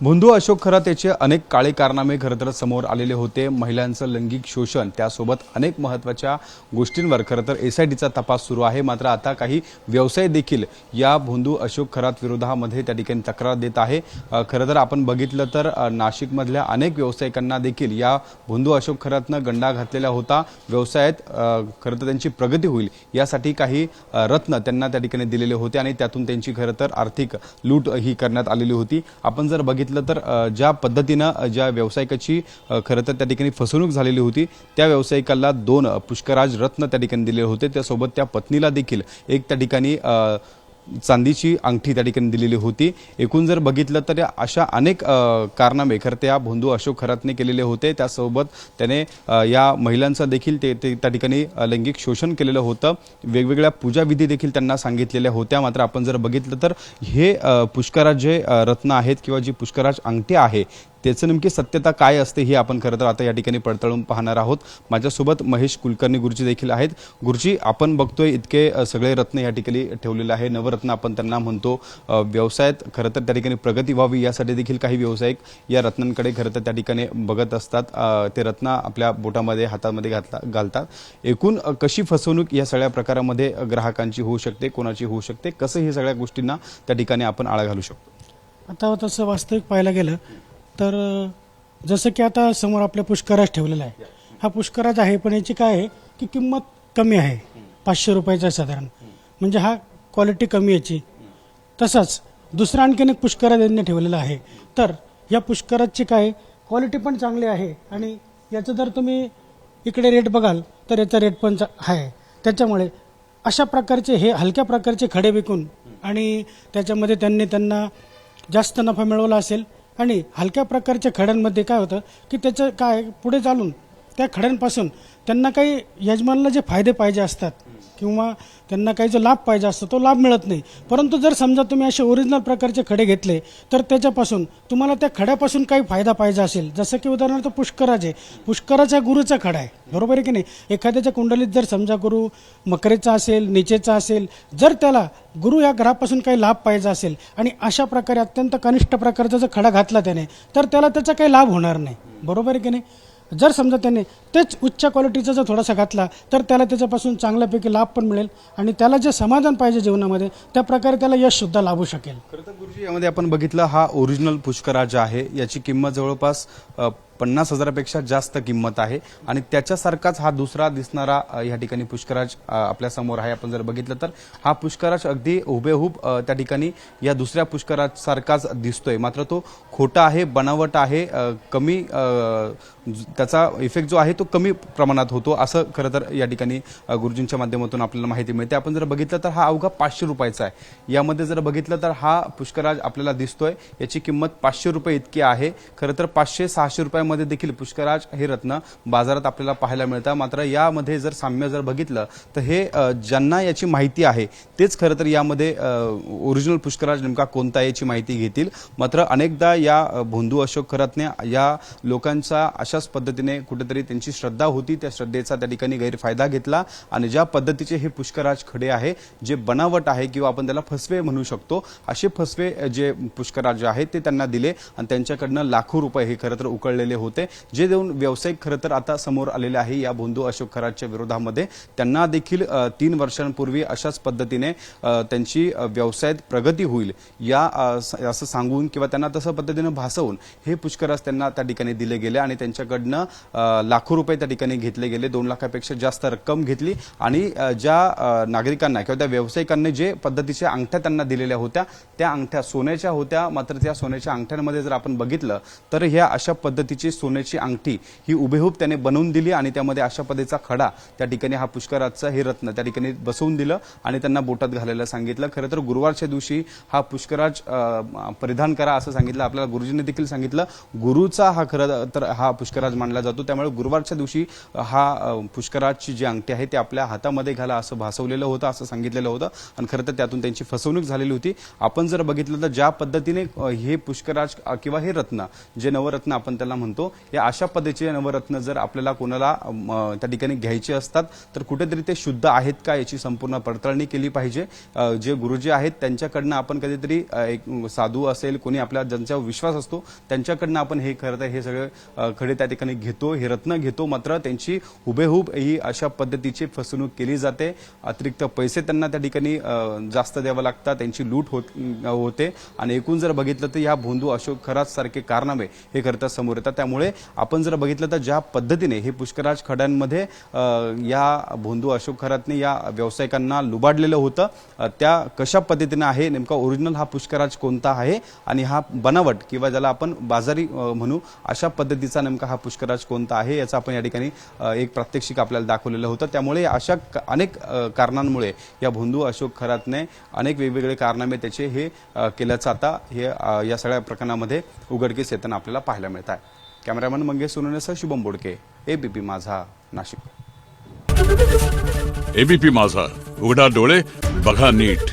भोंदू अशोक खरात याचे अनेक काळे कारनामे खरं तर समोर आलेले होते। महिलांचं लैंगिक शोषण त्यासोबत अनेक महत्त्वाच्या गोष्टींवर खरं तर एसआयटीचा तपास सुरू आहे। मात्र आता काही व्यवसाय देखील या भोंदू अशोक खरात विरोधामध्ये त्या ठिकाणी तक्रार देत आहे। खरं तर आपण बघितलं तर नाशिकमधल्या अनेक व्यावसायिकांना देखील या भोंदू अशोक खरातनं गंडा घातलेला होता। व्यवसायात खरं तर त्यांची प्रगती होईल यासाठी काही रत्न त्यांना त्या ठिकाणी दिलेले होते आणि त्यातून त्यांची खरं तर आर्थिक लूट ही करण्यात आलेली होती। आपण जर बघितलं तर ज्या पद्धतीनं ज्या व्यावसायिकाची खरं तर त्या ठिकाणी फसवणूक झालेली होती त्या व्यावसायिकाला 2 पुष्कराज रत्न त्या ठिकाणी दिलेले होते। त्यासोबत त्या पत्नीला देखील एक त्या ठिकाणी चांदीची अंगठी त्या ठिकाणी दिलेली होती। एकूण जर बघितलं तर अशा अनेक कारनामे खरं त्या भोंदू अशोक खरातने केलेले होते। त्यासोबत त्याने या महिलांचं देखील ते त्या ठिकाणी लैंगिक शोषण केलेलं होतं। वेगवेगळ्या पूजाविधी देखील त्यांना सांगितलेल्या होत्या। मात्र आपण जर बघितलं तर हे पुष्कराज जे रत्न आहेत किंवा जी पुष्कराज अंगठी आहे त्याचं नेमकी सत्यता काय असते हे आपण खरं तर आता या ठिकाणी पडताळून पाहणार आहोत। माझ्यासोबत महेश कुलकर्णी गुरुजी देखील आहेत। गुरुजी, आपण बघतोय इतके सगळे रत्न या ठिकाणी ठेवलेले आहे, नवरत्न आपण त्यांना म्हणतो। व्यवसायात खरं तर त्या ठिकाणी प्रगती व्हावी यासाठी देखील काही व्यावसायिक या रत्नांकडे खरं तर त्या ठिकाणी बघत असतात। ते रत्न आपल्या बोटामध्ये हातामध्ये घालतात। एकूण कशी फसवणूक या सगळ्या प्रकारामध्ये ग्राहकांची होऊ शकते, कोणाची होऊ शकते, कसं हे सगळ्या गोष्टींना त्या ठिकाणी आपण आळा घालू शकतो? आता तसं वास्तविक पाहायला गेलं तर जसं की आता समोर आपल्या पुष्कराज ठेवलेला आहे। हा पुष्कराज आहे पण याची काय आहे की किंमत कमी आहे, 500 रुपयाचा साधारण, म्हणजे हा क्वालिटी कमी याची। तसंच दुसरा आणखीन एक पुष्कराज यांनी ठेवलेला आहे, तर या पुष्कराजची काय क्वालिटी पण चांगली आहे आणि याचं जर तुम्ही इकडे रेट बघाल तर याचा रेट पण आहे। त्याच्यामुळे अशा प्रकारचे हे हलक्या प्रकारचे खडे विकून आणि त्याच्यामध्ये त्यांना जास्त नफा मिळवला असेल। आणि हलक्या प्रकारच्या खड्यांमध्ये काय होतं की त्याचं काय पुढे चालून त्या खड्यांपासून त्यांना काही यजमानाला जे फायदे पाहिजे असतात किंवा त्यांना काही जो लाभ पाहिजे असतो तो लाभ मिळत नाही। परंतु जर समजा तुम्ही असे ओरिजिनल प्रकारचे खडे घेतले तर त्याच्यापासून तुम्हाला त्या खड्यापासून काही फायदा पाहिजे असेल, जसं की उदाहरणार्थ पुष्कराज आहे। पुष्कराज हा गुरुचा खडा आहे, बरोबर आहे की नाही? एखाद्याच्या कुंडलीत जर समजा गुरु मकरेचा असेल, निचेचा असेल, जर त्याला गुरु या ग्रहापासून काही लाभ पाहिजे असेल आणि अशा प्रकारे अत्यंत कनिष्ठ प्रकारचा जर खडा घातला त्याने तर त्याला त्याचा काही लाभ होणार नाही, बरोबर आहे की नाही? जर समजा त्याने तेच उच्च क्वालिटीचा जर थोडासा घातला तर त्याला त्याच्यापासून चांगल्यापैकी लाभ पण मिळेल आणि त्याला जे समाधान पाहिजे जीवनामध्ये त्या प्रकारे त्याला यश सुद्धा लाभू शकेल। खरं तर गुरुजी, यामध्ये आपण बघितलं हा ओरिजिनल पुष्कराज आहे, याची किंमत जवळपास 50,000पेक्षा जास्त किंमत आहे आणि त्याच्यासारखाच हा दुसरा दिसणारा या ठिकाणी पुष्कराज आपल्या समोर आहे। आपण जर बघितलं तर हा पुष्कराज अगदी हुबेहूब त्या ठिकाणी या दुसऱ्या पुष्कराज सारखाच दिसतोय, मात्र तो खोटा आहे, बनावट आहे, कमी त्याचा इफेक्ट जो आहे तो कमी प्रमाणात होतो असं खरं तर या ठिकाणी गुरुजींच्या माध्यमातून आपल्याला माहिती मिळते। आपण जर बघितलं तर हा अवघा 500 रुपयाचा आहे। यामध्ये जर बघितलं तर हा पुष्कराज आपल्याला दिसतोय, याची किंमत 500 रुपये इतकी आहे। खरं तर 500-600 रुपयामध्ये देखील पुष्कराज हे रत्न बाजारात आपल्याला पाहायला मिळतात। मात्र यामध्ये जर साम्य जर बघितलं तर हे ज्यांना याची माहिती आहे तेच खरं तर यामध्ये ओरिजिनल पुष्कराज नेमका कोणता याची माहिती घेतील। मात्र अनेकदा या भोंदू अशोक खरातने या लोकांचा अशाच पद्धतीने कुठेतरी त्यांची श्रद्धा होती, त्या श्रद्धेचा त्या ठिकाणी गैरफायदा घेतला आणि ज्या पद्धतीचे हे पुष्कराज खडे आहे जे बनावट आहे किंवा आपण त्याला फसवे म्हणू शकतो, असे फसवे जे पुष्कराज आहेत ते त्यांना दिले आणि त्यांच्याकडनं लाखो रुपये हे खरं तर उकळलेले होते, जे देऊन व्यावसायिक खरं तर आता समोर आलेले आहे या भोंदू अशोक खरातच्या विरोधामध्ये। त्यांना देखील 3 वर्षांपूर्वी अशाच पद्धतीने त्यांची व्यवसायात प्रगती होईल या असं सांगून किंवा त्यांना तसं पद्धतीने भासवून हे पुष्कराज त्यांना त्या ठिकाणी दिले गेले आणि त्यांच्याकडनं लाखो रुपये त्या ठिकाणी घेतले गेले। 2 लाखापेक्षा जास्त रक्कम घेतली आणि ज्या नागरिकांना किंवा त्या व्यावसायिकांनी जे पद्धतीच्या अंगठ्या त्यांना दिलेल्या होत्या त्या अंगठ्या सोन्याच्या होत्या। मात्र त्या सोन्याच्या अंगठ्यांमध्ये जर आपण बघितलं तर ह्या अशा पद्धतीची सोन्याची अंगठी ही हुबेहूब त्याने बनवून दिली आणि त्यामध्ये अशा पद्धतीचा खडा त्या ठिकाणी हा पुष्कराजचा हे रत्न त्या ठिकाणी बसवून दिलं आणि त्यांना बोटात घालायला सांगितलं। खरं तर गुरुवारच्या दिवशी हा पुष्कराज परिधान करा असं सांगितलं आपल्याला, गुरुजींनी देखील सांगितलं। गुरुचा हा खरं तर हा पुष्कराज मानला जातो, त्यामुळे गुरुवारच्या दिवशी हा पुष्कराजची जी अंगठी आहे ते आपल्या हातामध्ये घाला असं भासवलेलं होतं, असं सांगितलेलं होतं आणि खरं तर त्यातून त्यांची फसवणूक झालेली होती। आपण जर बघितलं तर ज्या पद्धतीने हे पुष्कराज किंवा हे रत्न जे नवरत्न आपण त्याला म्हणतो म्हणतो, या अशा पद्धतीचे नवरत्न जर आपल्याला कोणाला त्या ठिकाणी घ्यायचे असतात तर कुठेतरी ते शुद्ध आहेत का याची संपूर्ण पडताळणी केली पाहिजे. जे गुरुजी आहेत त्यांच्याकडनं आपण कधीतरी एक साधू असेल, कोणी आपल्या ज्यांच्यावर विश्वास असतो त्यांच्याकडनं आपण हे खरं तर हे सगळे खडे त्या ठिकाणी घेतो, हे रत्न घेतो, मात्र त्यांची हुबेहूब ही अशा पद्धतीची फसवणूक केली जाते. अतिरिक्त पैसे त्यांना त्या ठिकाणी जास्त द्यावं लागतात, त्यांची लूट होते आणि एकूण जर बघितलं तर या भोंदू अशोक खरात सारखे कारनामे हे करता समोर येतात. त्यामुळे आपण जर बघितलं तर ज्या पद्धतीने हे पुष्कराज खड्यांमध्ये या भोंदू अशोक खरातने या व्यावसायिकांना लुबाडलेलं होतं, त्या कशा पद्धतीने आहे, नेमका ओरिजिनल हा पुष्कराज कोणता आहे आणि हा बनावट किंवा ज्याला आपण बाजारी म्हणू अशा पद्धतीचा नेमका हा पुष्कराज कोणता आहे याचा आपण या ठिकाणी एक प्रात्यक्षिक आपल्याला दाखवलेलं होतं. त्यामुळे अशा अनेक कारणांमुळे या भोंदू अशोक खरातने अनेक वेगवेगळे कारनामे त्याचे हे केल्याचं आता हे या सगळ्या प्रकरणामध्ये उघडकीस येताना आपल्याला पाहायला मिळत आहे. कॅमेरामॅन मंगेश सोनवणेसह शुभम बोडके, एबीपी माझा, नाशिक. एबीपी माझा, उघडा डोळे बघा नीट.